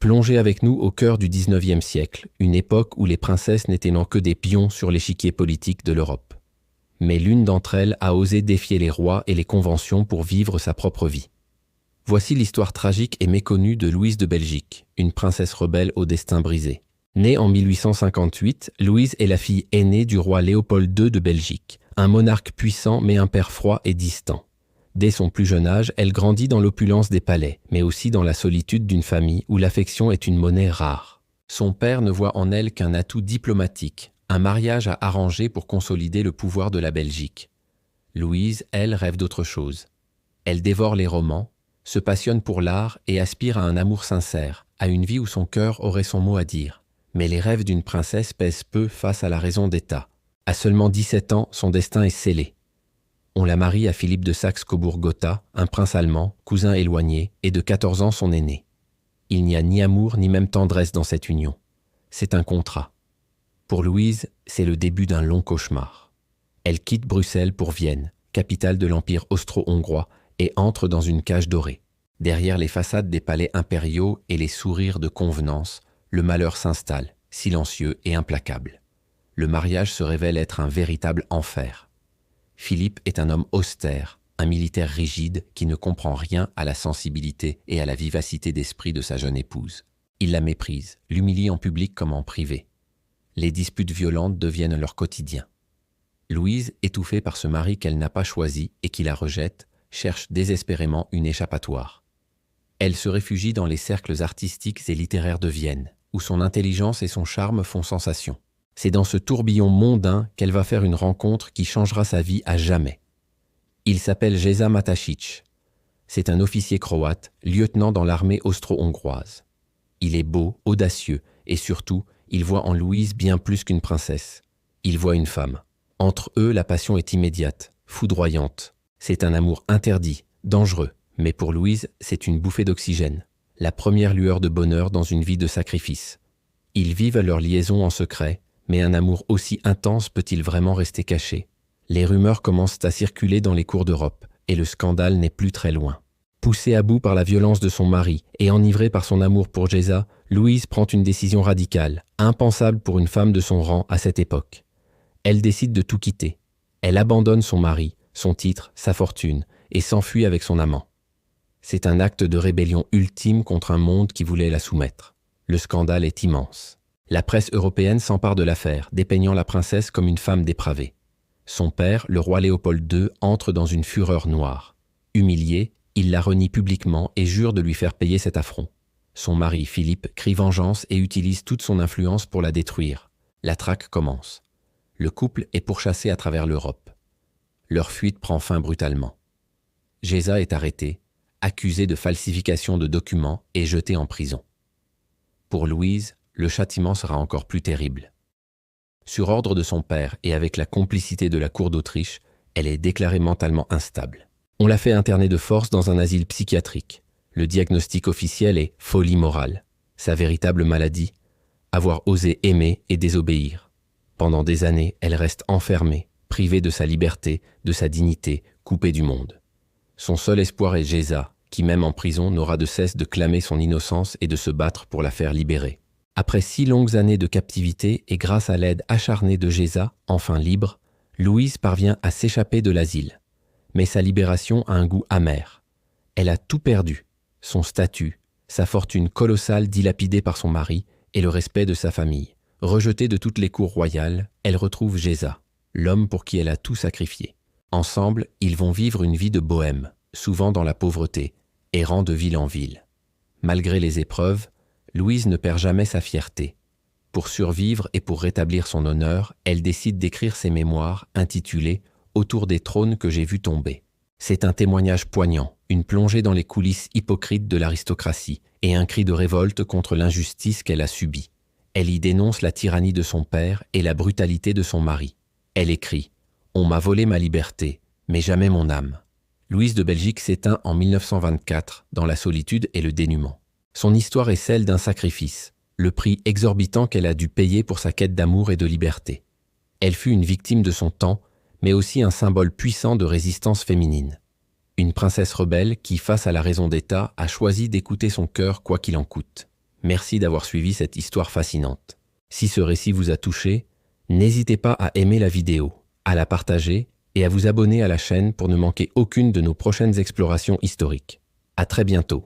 Plongez avec nous au cœur du XIXe siècle, une époque où les princesses n'étaient que des pions sur l'échiquier politique de l'Europe. Mais l'une d'entre elles a osé défier les rois et les conventions pour vivre sa propre vie. Voici l'histoire tragique et méconnue de Louise de Belgique, une princesse rebelle au destin brisé. Née en 1858, Louise est la fille aînée du roi Léopold II de Belgique, un monarque puissant mais un père froid et distant. Dès son plus jeune âge, elle grandit dans l'opulence des palais, mais aussi dans la solitude d'une famille où l'affection est une monnaie rare. Son père ne voit en elle qu'un atout diplomatique, un mariage à arranger pour consolider le pouvoir de la Belgique. Louise, elle, rêve d'autre chose. Elle dévore les romans, se passionne pour l'art et aspire à un amour sincère, à une vie où son cœur aurait son mot à dire. Mais les rêves d'une princesse pèsent peu face à la raison d'État. À seulement 17 ans, son destin est scellé. On la marie à Philippe de Saxe-Cobourg-Gotha, un prince allemand, cousin éloigné, et de 14 ans son aîné. Il n'y a ni amour ni même tendresse dans cette union. C'est un contrat. Pour Louise, c'est le début d'un long cauchemar. Elle quitte Bruxelles pour Vienne, capitale de l'Empire austro-hongrois, et entre dans une cage dorée. Derrière les façades des palais impériaux et les sourires de convenance, le malheur s'installe, silencieux et implacable. Le mariage se révèle être un véritable enfer. Philippe est un homme austère, un militaire rigide qui ne comprend rien à la sensibilité et à la vivacité d'esprit de sa jeune épouse. Il la méprise, l'humilie en public comme en privé. Les disputes violentes deviennent leur quotidien. Louise, étouffée par ce mari qu'elle n'a pas choisi et qui la rejette, cherche désespérément une échappatoire. Elle se réfugie dans les cercles artistiques et littéraires de Vienne, où son intelligence et son charme font sensation. C'est dans ce tourbillon mondain qu'elle va faire une rencontre qui changera sa vie à jamais. Il s'appelle Géza Matašić. C'est un officier croate, lieutenant dans l'armée austro-hongroise. Il est beau, audacieux, et surtout, il voit en Louise bien plus qu'une princesse. Il voit une femme. Entre eux, la passion est immédiate, foudroyante. C'est un amour interdit, dangereux, mais pour Louise, c'est une bouffée d'oxygène. La première lueur de bonheur dans une vie de sacrifice. Ils vivent leur liaison en secret, mais un amour aussi intense peut-il vraiment rester caché? Les rumeurs commencent à circuler dans les cours d'Europe, et le scandale n'est plus très loin. Poussée à bout par la violence de son mari et enivrée par son amour pour Géza, Louise prend une décision radicale, impensable pour une femme de son rang à cette époque. Elle décide de tout quitter. Elle abandonne son mari, son titre, sa fortune, et s'enfuit avec son amant. C'est un acte de rébellion ultime contre un monde qui voulait la soumettre. Le scandale est immense. La presse européenne s'empare de l'affaire, dépeignant la princesse comme une femme dépravée. Son père, le roi Léopold II, entre dans une fureur noire. Humilié, il la renie publiquement et jure de lui faire payer cet affront. Son mari, Philippe, crie vengeance et utilise toute son influence pour la détruire. La traque commence. Le couple est pourchassé à travers l'Europe. Leur fuite prend fin brutalement. Géza est arrêté, accusé de falsification de documents et jeté en prison. Pour Louise, le châtiment sera encore plus terrible. Sur ordre de son père et avec la complicité de la cour d'Autriche, elle est déclarée mentalement instable. On l'a fait interner de force dans un asile psychiatrique. Le diagnostic officiel est folie morale. Sa véritable maladie, avoir osé aimer et désobéir. Pendant des années, elle reste enfermée, privée de sa liberté, de sa dignité, coupée du monde. Son seul espoir est Géza, qui même en prison n'aura de cesse de clamer son innocence et de se battre pour la faire libérer. Après 6 longues années de captivité et grâce à l'aide acharnée de Géza, enfin libre, Louise parvient à s'échapper de l'asile. Mais sa libération a un goût amer. Elle a tout perdu, son statut, sa fortune colossale dilapidée par son mari et le respect de sa famille. Rejetée de toutes les cours royales, elle retrouve Géza, l'homme pour qui elle a tout sacrifié. Ensemble, ils vont vivre une vie de bohème, souvent dans la pauvreté, errant de ville en ville. Malgré les épreuves, Louise ne perd jamais sa fierté. Pour survivre et pour rétablir son honneur, elle décide d'écrire ses mémoires intitulées « Autour des trônes que j'ai vus tomber ». C'est un témoignage poignant, une plongée dans les coulisses hypocrites de l'aristocratie et un cri de révolte contre l'injustice qu'elle a subie. Elle y dénonce la tyrannie de son père et la brutalité de son mari. Elle écrit « On m'a volé ma liberté, mais jamais mon âme ». Louise de Belgique s'éteint en 1924 dans la solitude et le dénuement. Son histoire est celle d'un sacrifice, le prix exorbitant qu'elle a dû payer pour sa quête d'amour et de liberté. Elle fut une victime de son temps, mais aussi un symbole puissant de résistance féminine. Une princesse rebelle qui, face à la raison d'État, a choisi d'écouter son cœur quoi qu'il en coûte. Merci d'avoir suivi cette histoire fascinante. Si ce récit vous a touché, n'hésitez pas à aimer la vidéo, à la partager et à vous abonner à la chaîne pour ne manquer aucune de nos prochaines explorations historiques. À très bientôt.